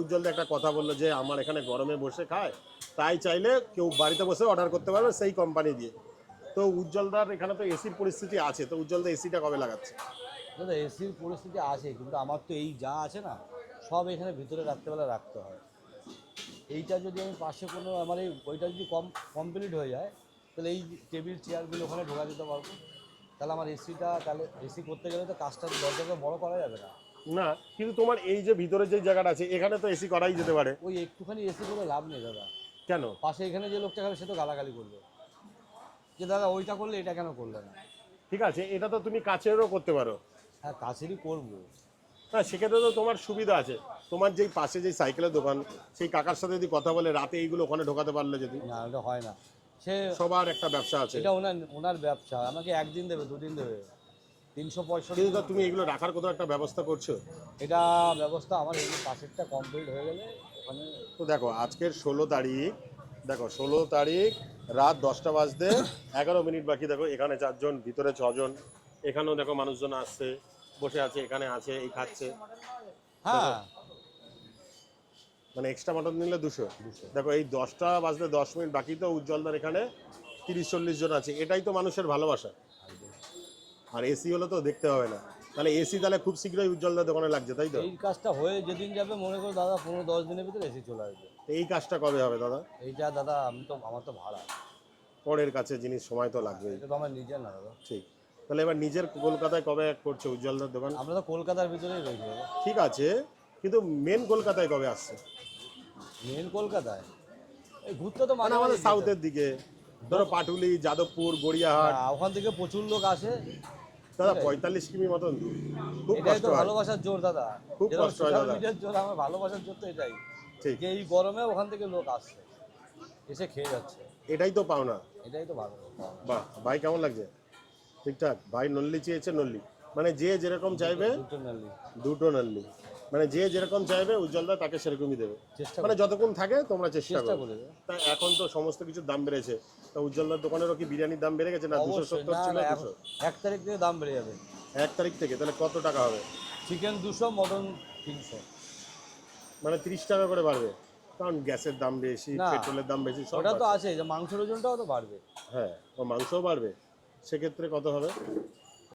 উজ্জ্বলদা একটা কথা বললো যে আমার এখানে গরমে বসে খায়, তাই চাইলে কেউ বাড়িতে বসে অর্ডার করতে পারবে সেই কোম্পানি দিয়ে। তো উজ্জ্বলদার এখানে তো এসির পরিস্থিতি আছে, তো উজ্জ্বলদা এসিটা কবে লাগাচ্ছে? দাদা এসির পরিস্থিতি আছে, কিন্তু আমার তো এই যা আছে না, সব এখানে ভিতরে রাত্রেবেলা রাখতে হয়। এইটা যদি আমি পাশে কোনো আমার এই ওইটা যদি কমপ্লিট হয়ে যায়, তাহলে এই টেবিল চেয়ারগুলো ওখানে ঢোকা দিতে পারবো। তাহলে আমার এসিটা, তাহলে এসি করতে গেলে তো কাজটা দরজাটা বড় করা যাবে না। না, কিন্তু তোমার এই যে ভিতরে যে জায়গাটা আছে এখানে তো এসি করাই যেতে পারে। ওই একটুখানি এসি করে লাভ নেই দাদা। কেন? পাশে এখানে যে লোকটা খাবে সে তো গালাগালি করবে যে দাদা ওইটা করলে এটা কেন করলে না। ঠিক আছে, এটা তো তুমি কাছেরও করতে পারো। হ্যাঁ কাছেরই করবো। হ্যাঁ, সেক্ষেত্রে তো তোমার সুবিধা আছে। তোমার যেই পাশে যেই সাইকেলের দোকান, সেই কাকার সাথে যদি কথা বলে রাতে এইগুলো ওখানে ঢোকাতে পারলে যদি। না ওটা হয় না। সে সবার একটা ব্যবসা আছে। এটা ওনার ব্যবসা, আমাকে একদিন দেবে, দুদিন দেবে, 365। কিন্তু তো তুমি এগুলো রাখার কোথাও একটা ব্যবস্থা করছো? এটা ব্যবস্থা আমার এই পাশেরটা কমপ্লিট হয়ে গেলে ওখানে। তো দেখো আজকের 16 তারিখ, দেখো 16 তারিখ রাত 10টা বাজতে 11 মিনিট বাকি। দেখো এখানে 4 জন, ভিতরে 6 জন, এখানেও দেখো মানুষজন আসছে, বসে আছে, এখানে আছে, এই খাচ্ছে। হ্যাঁ মানে এক্সট্রা মটন নিলে 200। দেখো এই 10টা বাজতে 10 মিনিট বাকি, তো উজ্জ্বলদার এখানে 30-40 জন আছে। এটাই তো মানুষের ভালোবাসা। আর এসি হলে তো দেখতে হবে না, তাহলে এসি তাহলে খুব শীঘ্রই উজ্জ্বলদার দোকানে লাগছে, তাই তো? এই কাজটা হয়ে যেদিন যাবে মনে করো দাদা 15-10 দিনের ভিতরে এসি চলে আসবে। এই কাজটা কবে হবে দাদা? এইটা দাদা আমার তো ভাড়া। পরের কাছে জিনিস সময় তো লাগবে। এটা তো আমার নিজের না দাদা। ঠিক। তাহলে এবার নিজের কলকাতায় কবে করছে উজ্জ্বলদার দোকান? আমরা তো কলকাতার ভিতরেই রয়েছি দাদা। ঠিক আছে, কিন্তু মেন কলকাতায় কবে আসছে? মেন কলকাতায় এই ঘুরতে তো মানে আমাদের সাউথের দিকে, ধরো পাটুলি, যাদবপুর, গড়িয়াহাট। ওখান থেকে প্রচুর লোক আসে দাদা 45 কিমি মতন, খুব এটাই কষ্ট তো হয়। ভালোবাসার জোর দাদা। খুব যেরকম কষ্ট হয় সোশ্যাল দাদা। মিডিয়ার জোর, আমার ভালোবাসার জোর তো এটাই। ঠিক। যে এই গরমে ওখান থেকে লোক আসছে, এসে খেয়ে যাচ্ছে। এটাই তো পাও না। এটাই তো ভালো। বাহ, ভাই কেমন লাগছে? ঠিকঠাক। ভাই নল্লি চেয়েছে, নল্লি মানে যে যেরকম চাইবে, দুটো নল্লি, মানে যে যেরকম চাইবে উজ্জ্বলদা তাকে সেরকমই দেবে। চেষ্টা মানে যতক্ষণ থাকে তোমরা চেষ্টা করো। করে তা এখন তো সমস্ত কিছুর দাম বেড়েছে, তা উজ্জ্বলদার দোকানেরও কি বিরিয়ানির দাম বেড়ে গেছে না? 270 ছিল 200। 1 তারিখ থেকে দাম বেড়ে যাবে। 1 তারিখ থেকে তাহলে কত টাকা হবে? Chicken 200, mutton 300। মানে 30 টাকা করে বাড়বে, কারণ গ্যাসের দাম বেশি, না, পেট্রোলের দাম বেশি, সব ওটা তো বাড়ছে। আছে যে মাংসের ওজনটাও তো বাড়বে। হ্যাঁ, ও মাংসও বাড়বে, সেক্ষেত্রে কত হবে?